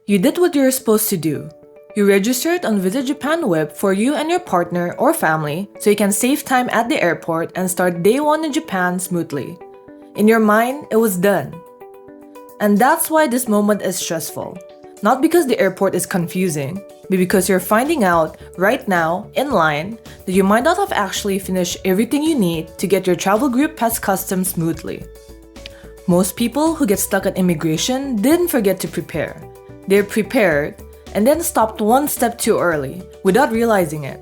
You did what you were supposed to do. You registered on Visit Japan web for you and your partner or family so you can save time at the airport and start day one in Japan smoothly. In your mind, it was done. And that's why this moment is stressful. Not because the airport is confusing, but because you're finding out right now, in line, that you might not have actually finished everything you need to get your travel group past customs smoothly. Most people who get stuck at immigration didn't forget to prepare. They're prepared and then stopped one step too early without realizing it.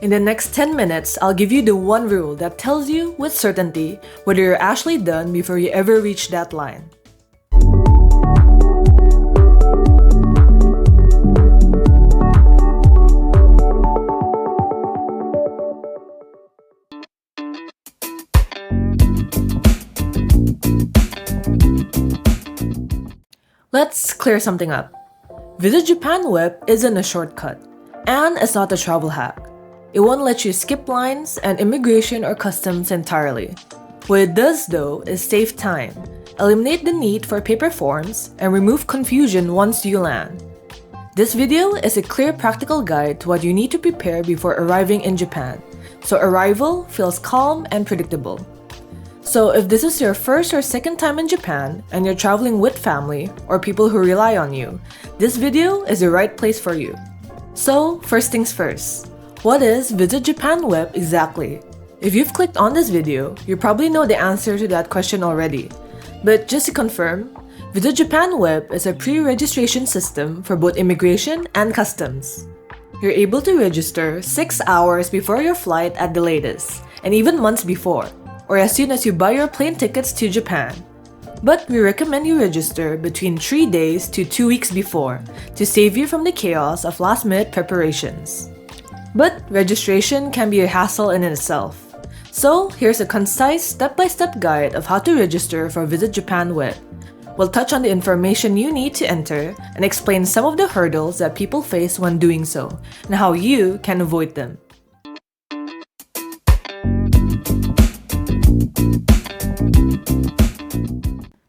In the next 10 minutes, I'll give you the one rule that tells you with certainty whether you're actually done before you ever reach that line. Let's clear something up. Visit Japan web isn't a shortcut, and it's not a travel hack. It won't let you skip lines and immigration or customs entirely. What it does though is save time, eliminate the need for paper forms, and remove confusion once you land. This video is a clear practical guide to what you need to prepare before arriving in Japan, so arrival feels calm and predictable. So if this is your first or second time in Japan and you're traveling with family or people who rely on you, this video is the right place for you. So first things first, what is Visit Japan web exactly? If you've clicked on this video, you probably know the answer to that question already. But just to confirm, Visit Japan web is a pre-registration system for both immigration and customs. You're able to register 6 hours before your flight at the latest, and even months before, or as soon as you buy your plane tickets to Japan. But we recommend you register between 3 days to 2 weeks before to save you from the chaos of last-minute preparations. But registration can be a hassle in itself. So here's a concise step-by-step guide of how to register for Visit Japan web. We'll touch on the information you need to enter and explain some of the hurdles that people face when doing so and how you can avoid them.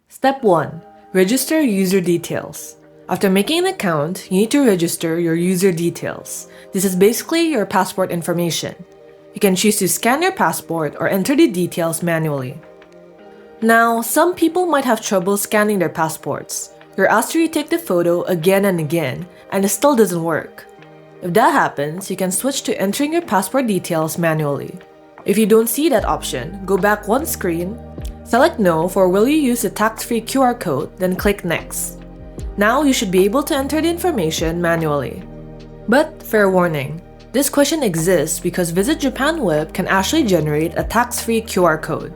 Step 1. Register user details. After making an account, you need to register your user details. This is basically your passport information. You can choose to scan your passport or enter the details manually. Now, some people might have trouble scanning their passports. You're asked to retake the photo again and again, and it still doesn't work. If that happens, you can switch to entering your passport details manually. If you don't see that option, go back one screen, select No for will you use the tax-free QR code, then click Next. Now you should be able to enter the information manually. But fair warning, this question exists because Visit Japan web can actually generate a tax-free QR code.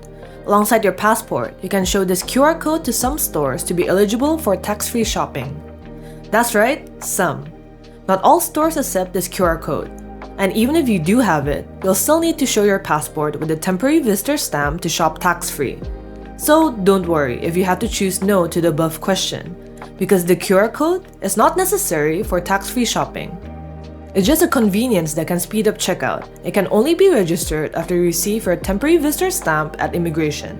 Alongside your passport, you can show this QR code to some stores to be eligible for tax-free shopping. That's right, some. Not all stores accept this QR code. And even if you do have it, you'll still need to show your passport with a temporary visitor stamp to shop tax-free. So don't worry if you have to choose no to the above question, because the QR code is not necessary for tax-free shopping. It's just a convenience that can speed up checkout. It can only be registered after you receive your temporary visitor stamp at immigration.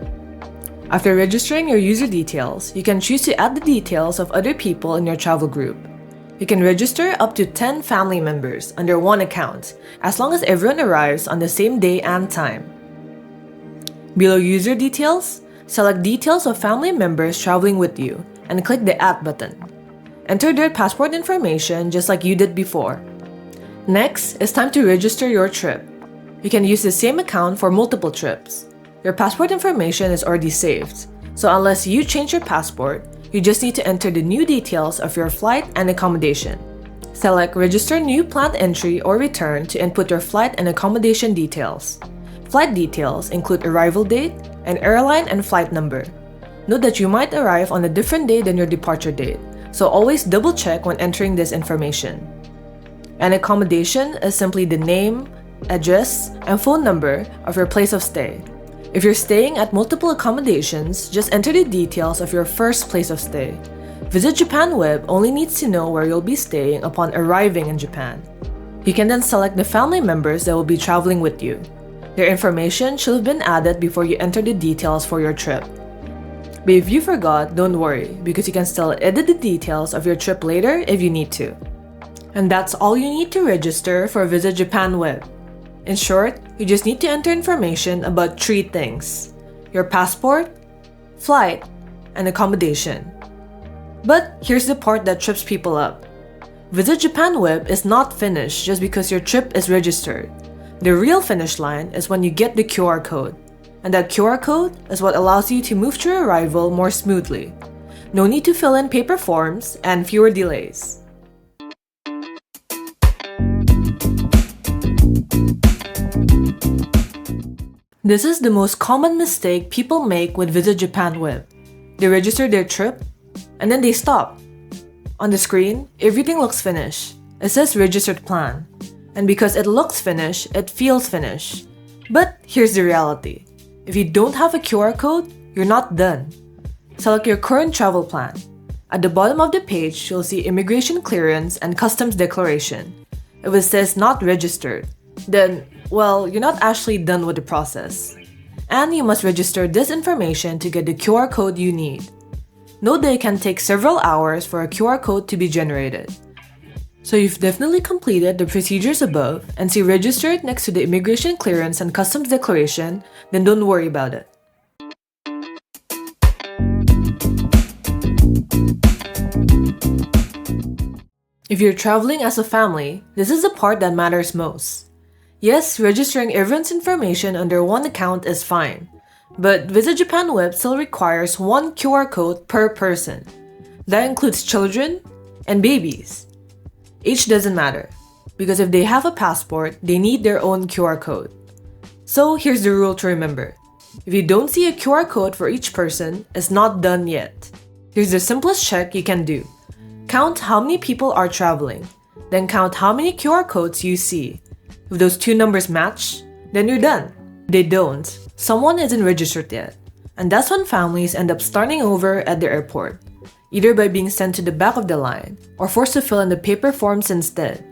After registering your user details, you can choose to add the details of other people in your travel group. You can register up to 10 family members under one account, as long as everyone arrives on the same day and time. Below user details, select details of family members traveling with you and click the Add button. Enter their passport information just like you did before. Next, it's time to register your trip. You can use the same account for multiple trips. Your passport information is already saved, so unless you change your passport, you just need to enter the new details of your flight and accommodation. Select Register New Planned Entry or Return to input your flight and accommodation details. Flight details include arrival date and airline and flight number. Note that you might arrive on a different day than your departure date, so always double check when entering this information. And accommodation is simply the name, address, and phone number of your place of stay. If you're staying at multiple accommodations, just enter the details of your first place of stay. Visit Japan web only needs to know where you'll be staying upon arriving in Japan. You can then select the family members that will be traveling with you. Their information should have been added before you enter the details for your trip. But if you forgot, don't worry, because you can still edit the details of your trip later if you need to. And that's all you need to register for Visit Japan Web. In short, you just need to enter information about 3 things: your passport, flight, and accommodation. But here's the part that trips people up. Visit Japan Web is not finished just because your trip is registered. The real finish line is when you get the QR code. And that QR code is what allows you to move to your arrival more smoothly. No need to fill in paper forms and fewer delays. This is the most common mistake people make with Visit Japan Web. They register their trip, and then they stop. On the screen, everything looks finished. It says registered plan. And because it looks finished, it feels finished. But here's the reality. If you don't have a QR code, you're not done. Select your current travel plan. At the bottom of the page, you'll see immigration clearance and customs declaration. If it says not registered, then, well, you're not actually done with the process. And you must register this information to get the QR code you need. Note that it can take several hours for a QR code to be generated. So you've definitely completed the procedures above and see registered next to the immigration clearance and customs declaration, then don't worry about it. If you're traveling as a family, this is the part that matters most. Yes, registering everyone's information under one account is fine, but Visit Japan Web still requires one QR code per person. That includes children and babies. Age doesn't matter, because if they have a passport, they need their own QR code. So here's the rule to remember. If you don't see a QR code for each person, it's not done yet. Here's the simplest check you can do. Count how many people are traveling, then count how many QR codes you see. If those 2 numbers match, then you're done. If they don't, someone isn't registered yet. And that's when families end up starting over at the airport, either by being sent to the back of the line or forced to fill in the paper forms instead.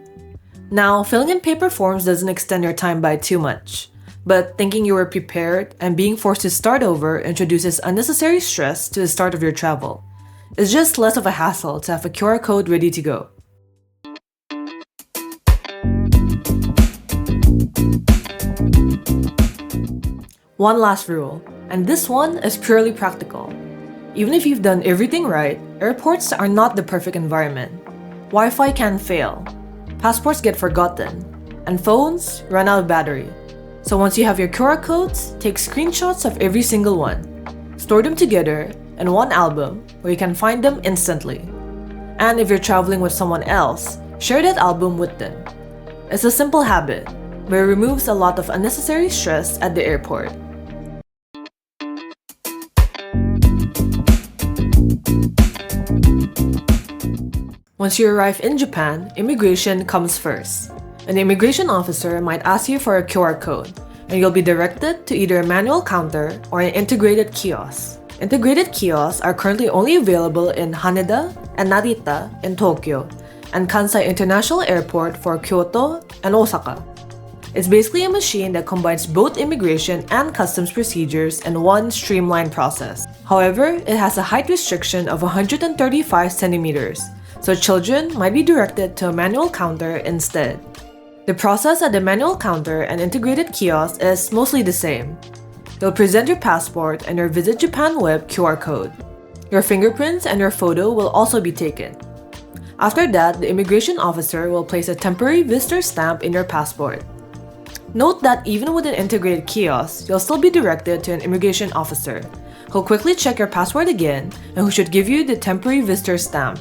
Now, filling in paper forms doesn't extend your time by too much, but thinking you were prepared and being forced to start over introduces unnecessary stress to the start of your travel. It's just less of a hassle to have a QR code ready to go. One last rule, and this one is purely practical. Even if you've done everything right, airports are not the perfect environment. Wi-Fi can fail, passports get forgotten, and phones run out of battery. So once you have your QR codes, take screenshots of every single one. Store them together in one album where you can find them instantly. And if you're traveling with someone else, share that album with them. It's a simple habit, but it removes a lot of unnecessary stress at the airport. Once you arrive in Japan, immigration comes first. An immigration officer might ask you for a QR code, and you'll be directed to either a manual counter or an integrated kiosk. Integrated kiosks are currently only available in Haneda and Narita in Tokyo, and Kansai International Airport for Kyoto and Osaka. It's basically a machine that combines both immigration and customs procedures in one streamlined process. However, it has a height restriction of 135 centimeters, so children might be directed to a manual counter instead. The process at the manual counter and integrated kiosk is mostly the same. They'll present your passport and your Visit Japan Web QR code. Your fingerprints and your photo will also be taken. After that, the immigration officer will place a temporary visitor stamp in your passport. Note that even with an integrated kiosk, you'll still be directed to an immigration officer who'll quickly check your passport again and who should give you the temporary visitor stamp.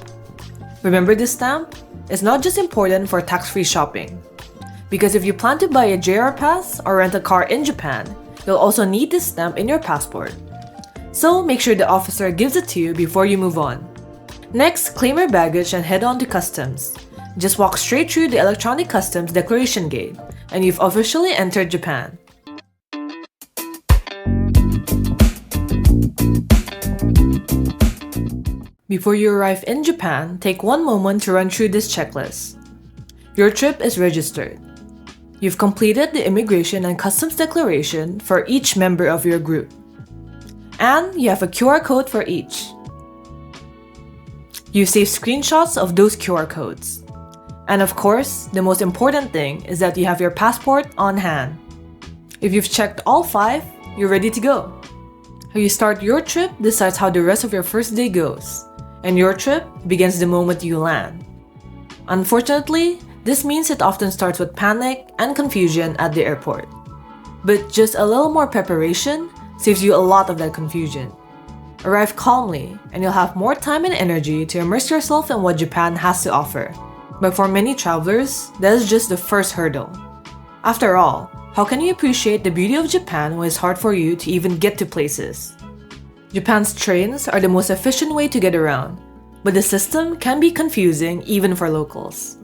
Remember this stamp? It's not just important for tax-free shopping. Because if you plan to buy a JR pass or rent a car in Japan, you'll also need this stamp in your passport. So make sure the officer gives it to you before you move on. Next, claim your baggage and head on to customs. Just walk straight through the electronic customs declaration gate, and you've officially entered Japan. Before you arrive in Japan, take one moment to run through this checklist. Your trip is registered. You've completed the immigration and customs declaration for each member of your group. And you have a QR code for each. You save screenshots of those QR codes. And of course, the most important thing is that you have your passport on hand. If you've checked all 5, you're ready to go. How you start your trip decides how the rest of your first day goes, and your trip begins the moment you land. Unfortunately, this means it often starts with panic and confusion at the airport. But just a little more preparation saves you a lot of that confusion. Arrive calmly, and you'll have more time and energy to immerse yourself in what Japan has to offer. But for many travelers, that is just the first hurdle. After all, how can you appreciate the beauty of Japan when it's hard for you to even get to places? Japan's trains are the most efficient way to get around, but the system can be confusing even for locals.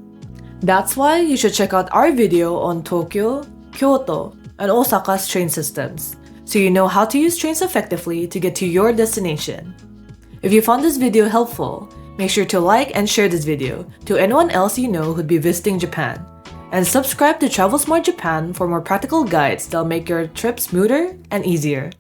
That's why you should check out our video on Tokyo, Kyoto, and Osaka's train systems, so you know how to use trains effectively to get to your destination. If you found this video helpful, make sure to like and share this video to anyone else you know who'd be visiting Japan. And subscribe to Travel Smart Japan for more practical guides that'll make your trip smoother and easier.